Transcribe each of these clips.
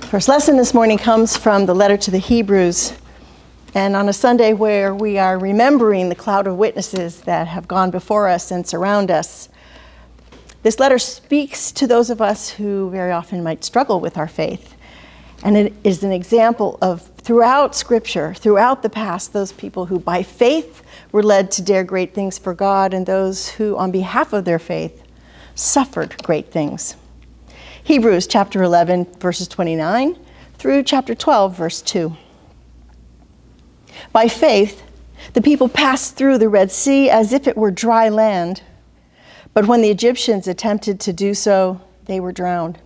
First lesson this morning comes from the letter to the Hebrews. And on a Sunday where we are remembering the cloud of witnesses that have gone before us and surround us, this letter speaks to those of us who very often might struggle with our faith. And it is an example of throughout Scripture, throughout the past, those people who by faith were led to dare great things for God, and those who on behalf of their faith suffered great things. Hebrews chapter 11, verses 29 through chapter 12, verse 2. By faith, the people passed through the Red Sea as if it were dry land. But when the Egyptians attempted to do so, they were drowned.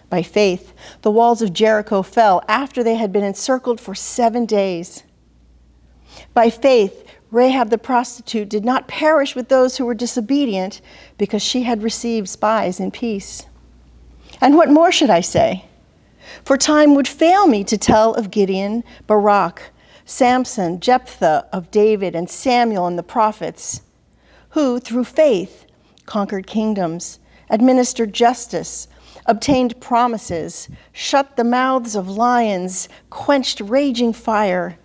By faith, the walls of Jericho fell after they had been encircled for 7 days. By faith, Rahab the prostitute did not perish with those who were disobedient because she had received spies in peace. And what more should I say? For time would fail me to tell of Gideon, Barak, Samson, Jephthah, of David and Samuel and the prophets, who through faith conquered kingdoms, administered justice, obtained promises, shut the mouths of lions, quenched raging fire,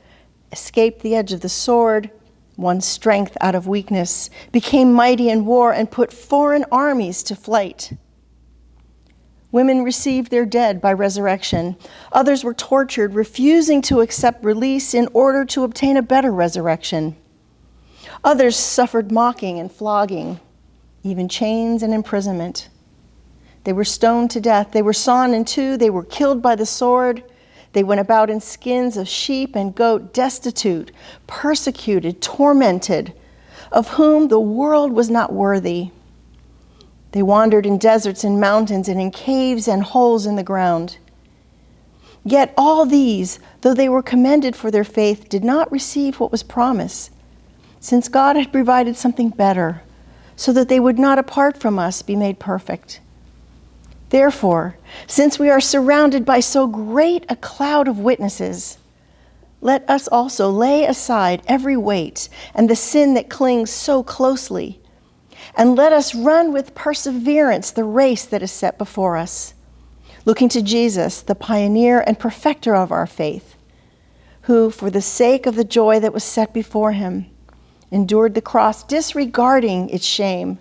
escaped the edge of the sword, won strength out of weakness, became mighty in war, and put foreign armies to flight. Women received their dead by resurrection. Others were tortured, refusing to accept release in order to obtain a better resurrection. Others suffered mocking and flogging, even chains and imprisonment. They were stoned to death. They were sawn in two. They were killed by the sword. They went about in skins of sheep and goat, destitute, persecuted, tormented, of whom the world was not worthy. They wandered in deserts and mountains and in caves and holes in the ground. Yet all these, though they were commended for their faith, did not receive what was promised, since God had provided something better, so that they would not, apart from us, be made perfect. Therefore, since we are surrounded by so great a cloud of witnesses, let us also lay aside every weight and the sin that clings so closely, and let us run with perseverance the race that is set before us, looking to Jesus, the pioneer and perfecter of our faith, who, for the sake of the joy that was set before him, endured the cross, disregarding its shame,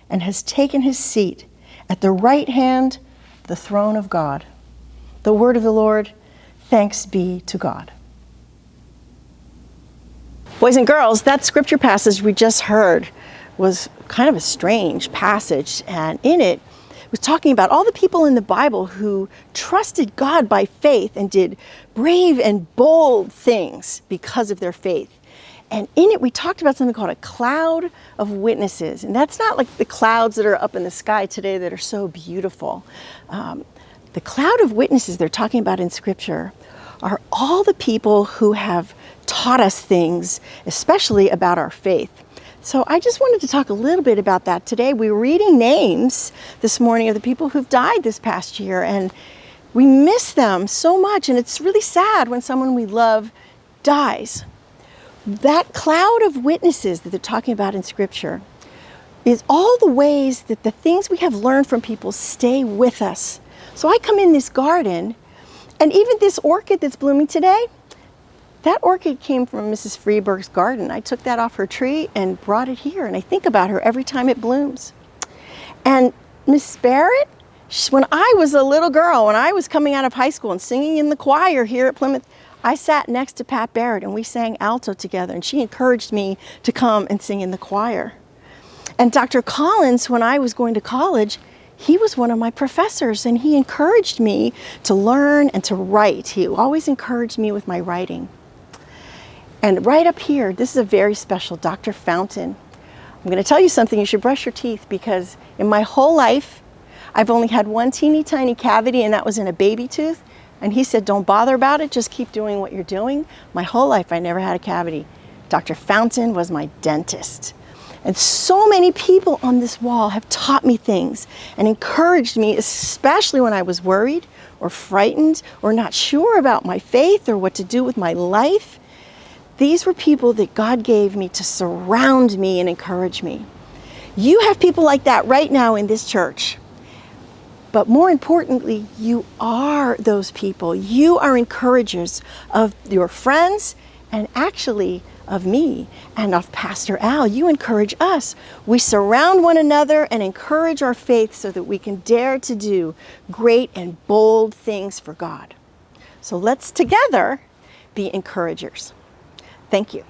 and has taken his seat at the right hand of the throne of God. The word of the Lord. Thanks be to God. Boys and girls, that scripture passage we just heard was kind of a strange passage, and in it was talking about all the people in the Bible who trusted God by faith and did brave and bold things because of their faith. And in it, we talked about something called a cloud of witnesses. And that's not like the clouds that are up in the sky today that are so beautiful. The cloud of witnesses they're talking about in Scripture are all the people who have taught us things, especially about our faith. So I just wanted to talk a little bit about that today. We were reading names this morning of the people who've died this past year, and we miss them so much. And it's really sad when someone we love dies. That cloud of witnesses that they're talking about in Scripture is all the ways that the things we have learned from people stay with us. So I come in this garden, and even this orchid that's blooming today, that orchid came from Mrs. Freeberg's garden. I took that off her tree and brought it here, and I think about her every time it blooms. And Miss Barrett, when I was a little girl, when I was coming out of high school and singing in the choir here at Plymouth, I sat next to Pat Barrett and we sang alto together, and she encouraged me to come and sing in the choir. And Dr. Collins, when I was going to college, he was one of my professors, and he encouraged me to learn and to write. He always encouraged me with my writing. And right up here, this is a very special Dr. Fountain. I'm going to tell you something, you should brush your teeth, because in my whole life, I've only had one teeny tiny cavity, and that was in a baby tooth. And he said, don't bother about it, just keep doing what you're doing. My whole life, I never had a cavity. Dr. Fountain was my dentist. And so many people on this wall have taught me things and encouraged me, especially when I was worried or frightened or not sure about my faith or what to do with my life. These were people that God gave me to surround me and encourage me. You have people like that right now in this church. But more importantly, you are those people. You are encouragers of your friends and actually of me and of Pastor Al. You encourage us. We surround one another and encourage our faith so that we can dare to do great and bold things for God. So let's together be encouragers. Thank you.